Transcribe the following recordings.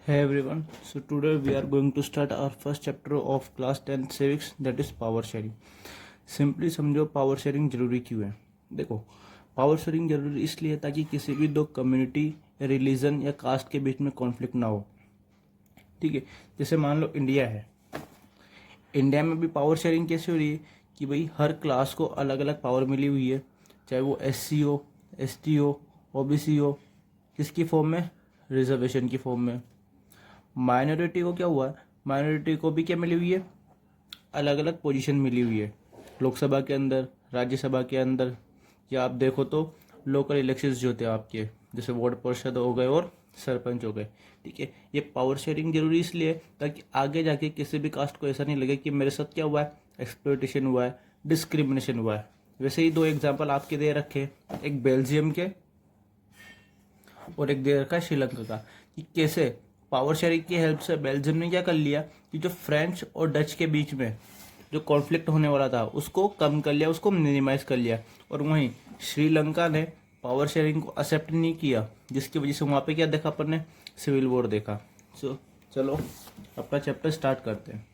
Hey everyone, so today we are going to start our first chapter of class 10 civics, that is power sharing. Simply समझो power sharing जरूरी क्यों है। देखो, power sharing जरूरी इसलिए है ताकि किसी भी दो कम्युनिटी, रिलीजन या कास्ट के बीच में कॉन्फ्लिक्ट ना हो। ठीक है, जैसे मान लो इंडिया है, इंडिया में भी पावर शेयरिंग कैसे हो रही है कि भाई हर क्लास को अलग अलग पावर मिली हुई है, चाहे वो SC हो, ST हो, OBC हो, किसकी फॉर्म में, रिजर्वेशन की फॉर्म में। माइनॉरिटी को क्या हुआ है, माइनॉरिटी को भी क्या मिली हुई है, अलग अलग पोजीशन मिली हुई है, लोकसभा के अंदर, राज्यसभा के अंदर, या आप देखो तो लोकल इलेक्शंस जो होते हैं आपके, जैसे वार्ड पार्षद हो गए और सरपंच हो गए। ठीक है, ये पावर शेयरिंग जरूरी इसलिए है ताकि आगे जाके किसी भी कास्ट को ऐसा नहीं लगे कि मेरे साथ क्या हुआ है, एक्सप्लॉयटेशन हुआ है, डिस्क्रिमिनेशन हुआ है। वैसे ही दो एग्जाम्पल आपके दे रखे, एक बेल्जियम के और एक दे रखा है श्रीलंका का, कि कैसे पावर शेयरिंग की हेल्प से बेल्जियम ने क्या कर लिया कि जो फ्रेंच और डच के बीच में जो कॉन्फ्लिक्ट होने वाला था उसको कम कर लिया, उसको मिनिमाइज कर लिया। और वहीं श्रीलंका ने पावर शेयरिंग को एक्सेप्ट नहीं किया, जिसकी वजह से वहाँ पे क्या देखा अपन ने, सिविल वॉर देखा। चलो अपना चैप्टर स्टार्ट करते हैं।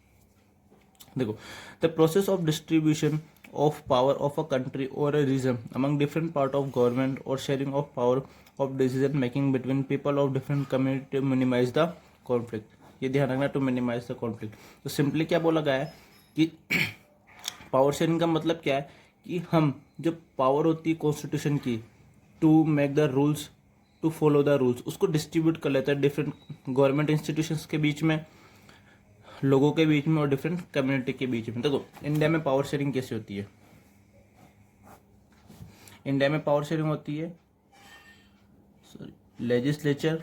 देखो, the process of distribution of power of a country or a region among different part of government or sharing of power of decision making between people of different community to minimize the conflict। ये ध्यान रखना, to minimize the conflict. तो simply क्या बोला गया है कि power sharing का मतलब क्या है कि हम जो पावर होती है कॉन्स्टिट्यूशन की, to make the rules, to follow the rules, उसको डिस्ट्रीब्यूट कर लेता है डिफरेंट गवर्नमेंट इंस्टीट्यूशंस के बीच में, लोगों के बीच में और डिफरेंट कम्युनिटी के बीच में। देखो इंडिया में पावर शेयरिंग कैसे होती है, इंडिया में पावर शेयरिंग होती है लेजिस्लेचर,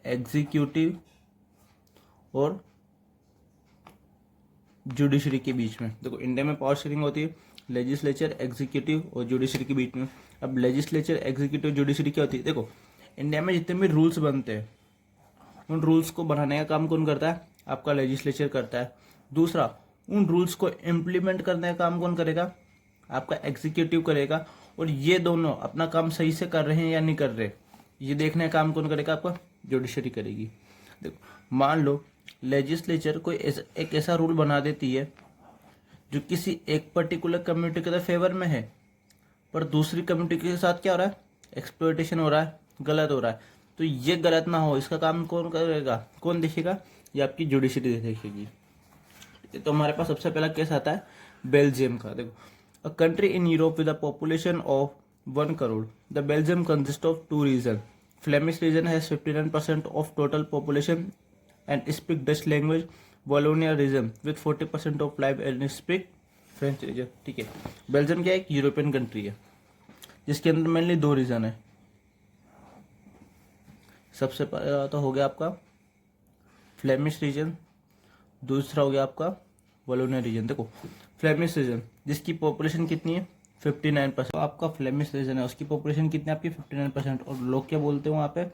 एग्जीक्यूटिव और जुडिशरी के बीच में। देखो इंडिया में पावर शेयरिंग होती है लेजिस्लेचर, एग्जीक्यूटिव और जुडिशरी के बीच में। अब लेजिस्लेचर, एग्जीक्यूटिव, जुडिशरी क्या होती है, देखो इंडिया में जितने भी रूल्स बनते हैं उन रूल्स को बनाने का काम कौन करता है, आपका लेजिस्लेचर करता है। दूसरा, उन रूल्स को इम्प्लीमेंट करने का काम कौन करेगा, आपका एग्जीक्यूटिव करेगा। और ये दोनों अपना काम सही से कर रहे हैं या नहीं कर रहे, ये देखने का काम कौन करेगा, आपका जुडिशरी करेगी। देखो मान लो लेजिस्लेचर कोई एक ऐसा रूल बना देती है जो किसी एक पर्टिकुलर कम्युनिटी के फेवर में है, पर दूसरी कम्युनिटी के साथ क्या हो रहा है, एक्सप्लॉयटेशन हो रहा है, गलत हो रहा है। तो ये गलत ना हो, इसका काम कौन करेगा, कौन देखेगा, ये आपकी जुडिशरी देखेगी। तो हमारे पास सबसे पहला केस आता है बेल्जियम का। देखो, a country in Europe with a population of 1 crore, the Belgium consist of 2 region. Flemish region has 59% of total population and speak Dutch language. Wallonia region with 40% of life and speak French region. ठीक है, Belgium क्या है, एक European country है जिसके अंदर mainly 2 reason है। सबसे पहला तो हो गया आपका फ्लेमिश रीजन, दूसरा हो गया आपका वॉलोनिया रीजन। देखो फ्लेमिश रीजन जिसकी पॉपुलेशन कितनी है, 59%। तो आपका फ्लेमिश रीजन है उसकी पॉपुलेशन कितनी है, आपकी 59%। और लोग क्या बोलते हैं वहाँ पे,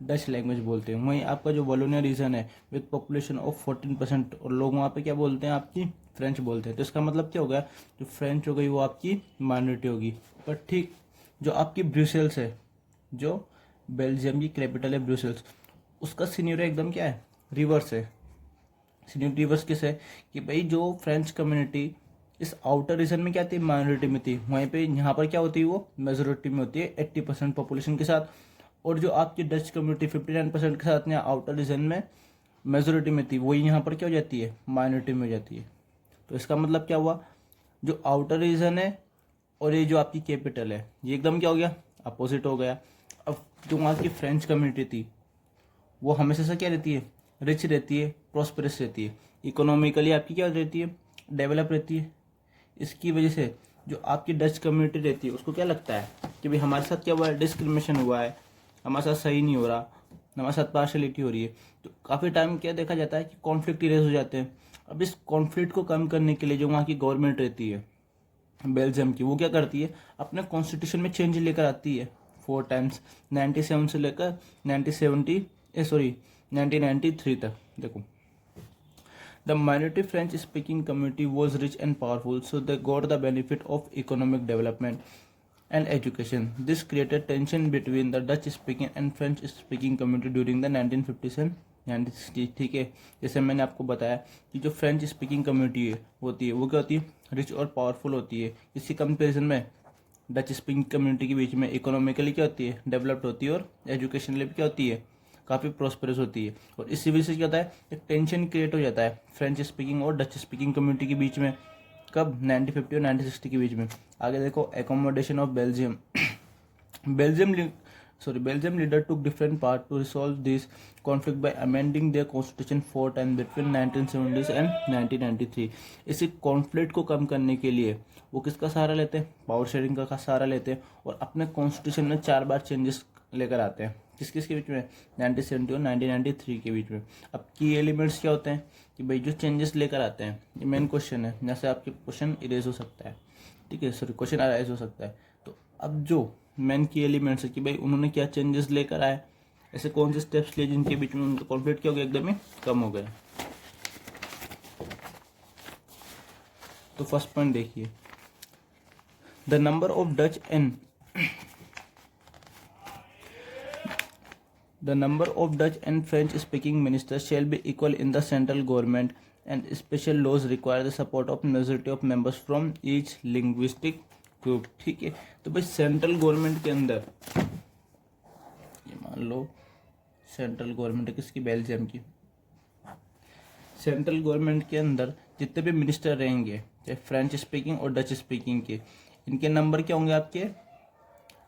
डच लैंग्वेज बोलते हैं। वहीं आपका जो वॉलोनिया रीजन है विद पॉपुलेशन ऑफ 14%, और लोग वहाँ पे क्या बोलते हैं, आपकी फ्रेंच बोलते हैं। तो इसका मतलब क्या हो गया, जो फ्रेंच हो गई वो आपकी माइनॉरिटी होगी। पर ठीक, जो आपकी ब्रुसेल्स है, जो बेल्जियम की कैपिटल है ब्रुसेल्स, उसका सीनियर एकदम क्या है, रिवर्स है। सीनियर रिवर्स किस है कि भाई जो फ्रेंच कम्युनिटी इस आउटर रीजन में क्या थी, माइनॉरिटी में थी, वहीं पे यहाँ पर क्या होती है, वो मेजोरिटी में होती है 80% पॉपुलेशन के साथ। और जो आपकी डच कम्युनिटी 59% के साथ यहाँ आउटर रीजन में मेजोरिटी में थी, वही यहाँ पर क्या हो जाती है, माइनॉरिटी में हो जाती है। तो इसका मतलब क्या हुआ, जो आउटर रीजन है और ये जो आपकी कैपिटल है, ये एकदम क्या हो गया, अपोजिट हो गया। अब जो वहाँ की फ्रेंच कम्युनिटी थी वो हमेशा से क्या रहती है, रिच रहती है, प्रॉस्परस रहती है, इकोनॉमिकली आपकी क्या रहती है, डेवलप रहती है। इसकी वजह से जो आपकी डच कम्युनिटी रहती है उसको क्या लगता है कि भाई हमारे साथ क्या हुआ है, डिस्क्रिमिनेशन हुआ है, हमारे साथ सही नहीं हो रहा, हमारे साथ पार्शलिटी हो रही है। तो काफ़ी टाइम क्या देखा जाता है कि कॉन्फ्लिक्ट इरेज हो जाते हैं। अब इस कॉन्फ्लिक्ट को कम करने के लिए जो वहाँ की गवर्नमेंट रहती है बेल्जियम की, वो क्या करती है, अपने कॉन्स्टिट्यूशन में चेंज लेकर आती है 4 टाइम्स, 97 से लेकर 1993 तक। देखो, the minority French speaking community was rich and powerful, so they got the benefit of economic development. and education. This created tension between the Dutch speaking and French speaking community during the 1950s and 1960s. ठीक है, जैसे मैंने आपको बताया कि जो French speaking community होती है वो क्या होती है, रिच और पावरफुल होती है। इसी कंपेरिजन में डच स्पीकिंग कम्युनिटी के बीच में इकोनॉमिकली क्या होती है, डेवलप्ड होती है, और एजुकेशनली भी क्या होती है, काफ़ी प्रोस्पेरस होती है। और इसी वजह से क्या होता है, एक टेंशन क्रिएट हो जाता है फ्रेंच स्पीकिंग और डच स्पीकिंग कम्युनिटी के बीच में। कब? 1950 और 1960 के बीच में। आगे देखो, accommodation of Belgium. Belgium leader took different part to resolve this conflict by amending their constitution 4 time between 1970s and 1993। इसी कॉन्फ्लिक्ट को कम करने के लिए वो किसका सहारा लेते हैं? पावर शेयरिंग का सहारा लेते हैं, और अपने कॉन्स्टिट्यूशन में 4 बार चेंजेस लेकर आते हैं। किस किस के बीच में? 1970 और 1993 के बीच में। अब की एलिमेंट्स क्या होते हैं कि भाई जो चेंजेस लेकर आते हैं, ये मेन क्वेश्चन है, जैसे आपके क्वेश्चन इरेज हो सकता है, ठीक है, सॉरी क्वेश्चन अराइज हो सकता है। तो अब जो मेन की एलिमेंट्स है कि भाई उन्होंने क्या चेंजेस लेकर आए, ऐसे कौन से स्टेप्स लिए जिनके बीच में उनका कॉन्फ्लिक्ट क्या हो गया, एकदम ही कम हो गया। तो फर्स्ट पॉइंट देखिए, the number of Dutch and The number of Dutch and French speaking ministers shall be equal in the central government, and special laws require the support of majority of members from each linguistic group। ठीक है, तो भाई central government के अंदर, ये मान लो central government किसकी? Belgium की। सेंट्रल गवर्नमेंट के अंदर जितने भी मिनिस्टर रहेंगे, चाहे फ्रेंच स्पीकिंग और डच स्पीकिंग के, इनके नंबर क्या होंगे आपके?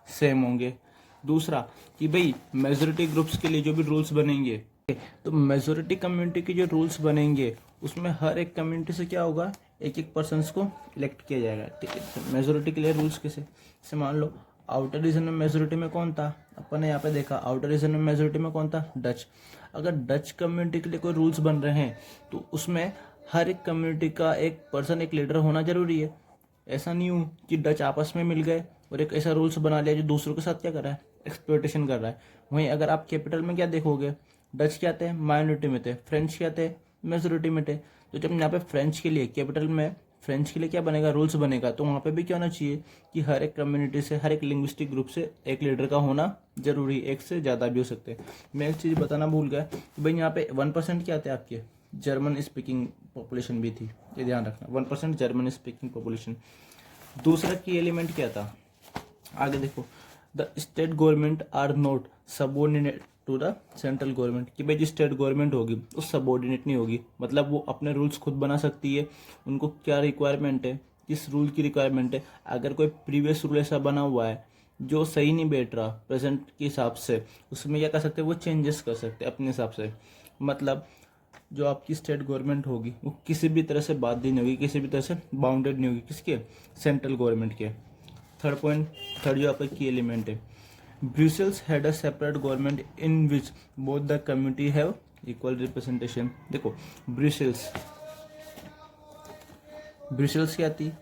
सेम होंगे। दूसरा कि भाई मेजोरिटी ग्रुप्स के लिए जो भी रूल्स बनेंगे, तो मेजोरिटी कम्युनिटी के जो रूल्स बनेंगे उसमें हर एक कम्युनिटी से क्या होगा, एक एक पर्सन को इलेक्ट किया जाएगा। ठीक है, तो मेजोरिटी के लिए रूल्स कैसे? जैसे मान लो आउटर रीजन में मेजोरिटी में कौन था, अपन ने यहाँ पे देखा आउटर रीजन में मेजोरिटी में कौन था? डच। अगर डच कम्युनिटी के लिए कोई रूल्स बन रहे हैं तो उसमें हर एक कम्युनिटी का एक पर्सन, एक लीडर होना जरूरी है। ऐसा नहीं हो कि डच आपस में मिल गए और एक ऐसा रूल्स बना लिया जो दूसरों के साथ क्या कर रहा है, एक्सप्लॉइटेशन कर रहा है। वहीं अगर आप कैपिटल में क्या देखोगे, डच क्या थे? माइनॉरिटी में थे। फ्रेंच क्या थे? मेजोरिटी में थे। तो जब यहाँ पे फ्रेंच के लिए, कैपिटल में फ्रेंच के लिए क्या बनेगा, रूल्स बनेगा, तो वहाँ पे भी क्या होना चाहिए कि हर एक कम्युनिटी से, हर एक लिंग्विस्टिक ग्रुप से एक लीडर का होना जरूरी, एक से ज़्यादा भी हो सकते हैं। मैं एक चीज़ बताना भूल गया कि भाई यहाँ पे 1% क्या थे आपके? जर्मन स्पीकिंग पॉपुलेशन भी थी, ये ध्यान रखना, 1% जर्मन स्पीकिंग पॉपुलेशन। दूसरा की एलिमेंट क्या था, आगे देखो, the state government are not subordinate to the central government. कि भाई जो स्टेट गवर्नमेंट होगी वो सबऑर्डिनेट नहीं होगी, मतलब वो अपने रूल्स खुद बना सकती है। उनको क्या रिक्वायरमेंट है, किस रूल की रिक्वायरमेंट है, अगर कोई प्रीवियस रूल ऐसा बना हुआ है जो सही नहीं बैठ रहा प्रेजेंट के हिसाब से, उसमें क्या कर सकते हैं, वो चेंजेस कर सकते हैं अपने हिसाब से। मतलब जो आपकी स्टेट गवर्नमेंट होगी वो किसी भी तरह से बाध्य नहीं होगी, किसी भी तरह से बाउंडेड नहीं होगी, किसके? सेंट्रल गवर्नमेंट के। थर्ड जो आपका की एलिमेंट है, Brussels had a separate government in which both the community have equal representation. देखो ब्रुसेल्स क्या थी?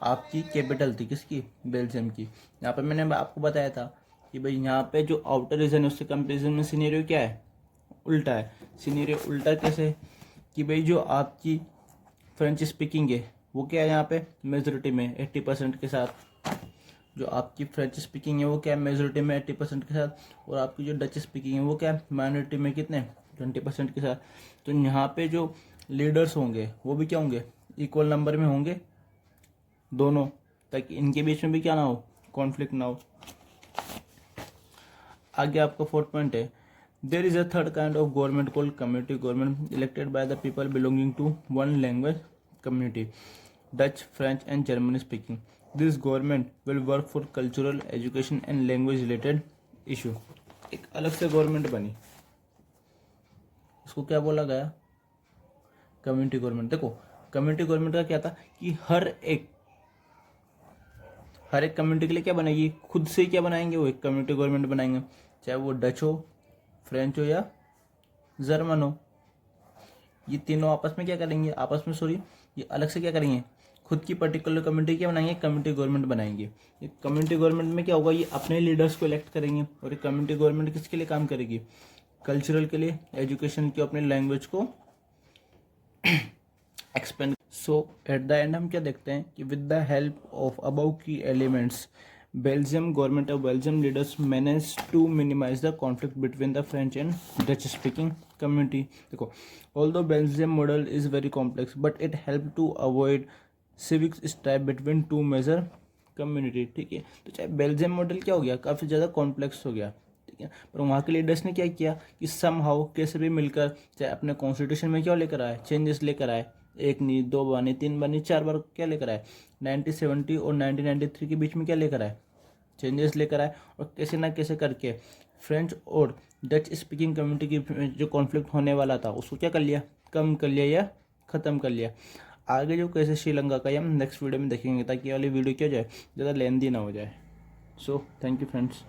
आपकी कैपिटल थी, किसकी? बेल्जियम की। यहाँ पे मैंने आपको बताया था कि भाई यहाँ पे जो आउटर रीजन है उससे कंपेरिजन में सिनेरियो क्या है, उल्टा है। सिनेरियो उल्टा कैसे? कि भाई जो आपकी फ्रेंच स्पीकिंग है वो क्या है, यहाँ पे मेजोरिटी में 80% के साथ। जो आपकी फ्रेंच स्पीकिंग है वो क्या है, मेजोरिटी में 80% के साथ। और आपकी जो डच स्पीकिंग है वो क्या है, माइनॉरिटी में कितने, 20% के साथ। तो यहाँ पे जो लीडर्स होंगे वो भी क्या होंगे, इक्वल नंबर में होंगे दोनों, ताकि इनके बीच में भी क्या ना हो, कॉन्फ्लिक्ट ना हो। आगे आपका फोर्थ पॉइंट है, there is a third kind of government called community government elected by the people belonging to one language community, Dutch, French and German speaking. This government will work for cultural, education and language related issue। एक अलग से government बनी, उसको क्या बोला गया, community government. देखो community government का क्या था कि हर एक कम्युनिटी के लिए क्या बनाएगी, खुद से क्या बनाएंगे, वो एक कम्युनिटी गवर्नमेंट बनाएंगे, चाहे वो डच हो, फ्रेंच हो या जर्मन हो। ये तीनों आपस में क्या करेंगे, ये अलग से क्या करेंगे, खुद की पर्टिकुलर कम्युनिटी क्या बनाएंगे, कम्युनिटी गवर्नमेंट बनाएंगे। ये कम्युनिटी गवर्नमेंट में क्या होगा, ये अपने लीडर्स को इलेक्ट करेंगे। और ये कम्युनिटी गवर्नमेंट किसके लिए काम करेगी, कल्चरल के लिए, एजुकेशन की, अपने लैंग्वेज को expand so at the end हम क्या देखते हैं कि with the help of above की elements Belgium government of Belgium leaders manage to minimize the conflict between the French and Dutch speaking community. देखो, although Belgium model is very complex but it help to avoid civic strife between two major community. ठीक है, तो चाहे Belgium model क्या हो गया, काफ़ी ज़्यादा कॉम्प्लेक्स हो गया, ठीक है, पर वहाँ के लीडर्स ने क्या किया कि सम हाउ कैसे भी मिलकर चाहे अपने कॉन्स्टिट्यूशन में क्या लेकर आए, चेंजेस लेकर आए, एक नहीं, दो बार नहीं, तीन बार नहीं, चार बार क्या लेकर आए, 1970 और 1993 के बीच में क्या लेकर आए, चेंजेस लेकर आए, और कैसे ना कैसे करके फ्रेंच और डच स्पीकिंग कम्युनिटी की जो कॉन्फ्लिक्ट होने वाला था उसको क्या कर लिया, कम कर लिया या ख़त्म कर लिया। आगे जो कैसे श्रीलंका का ये हम नेक्स्ट वीडियो में देखेंगे, ताकि ये वाली वीडियो क्या हो जाए, ज़्यादा लेंदी ना हो जाए। So thank you friends.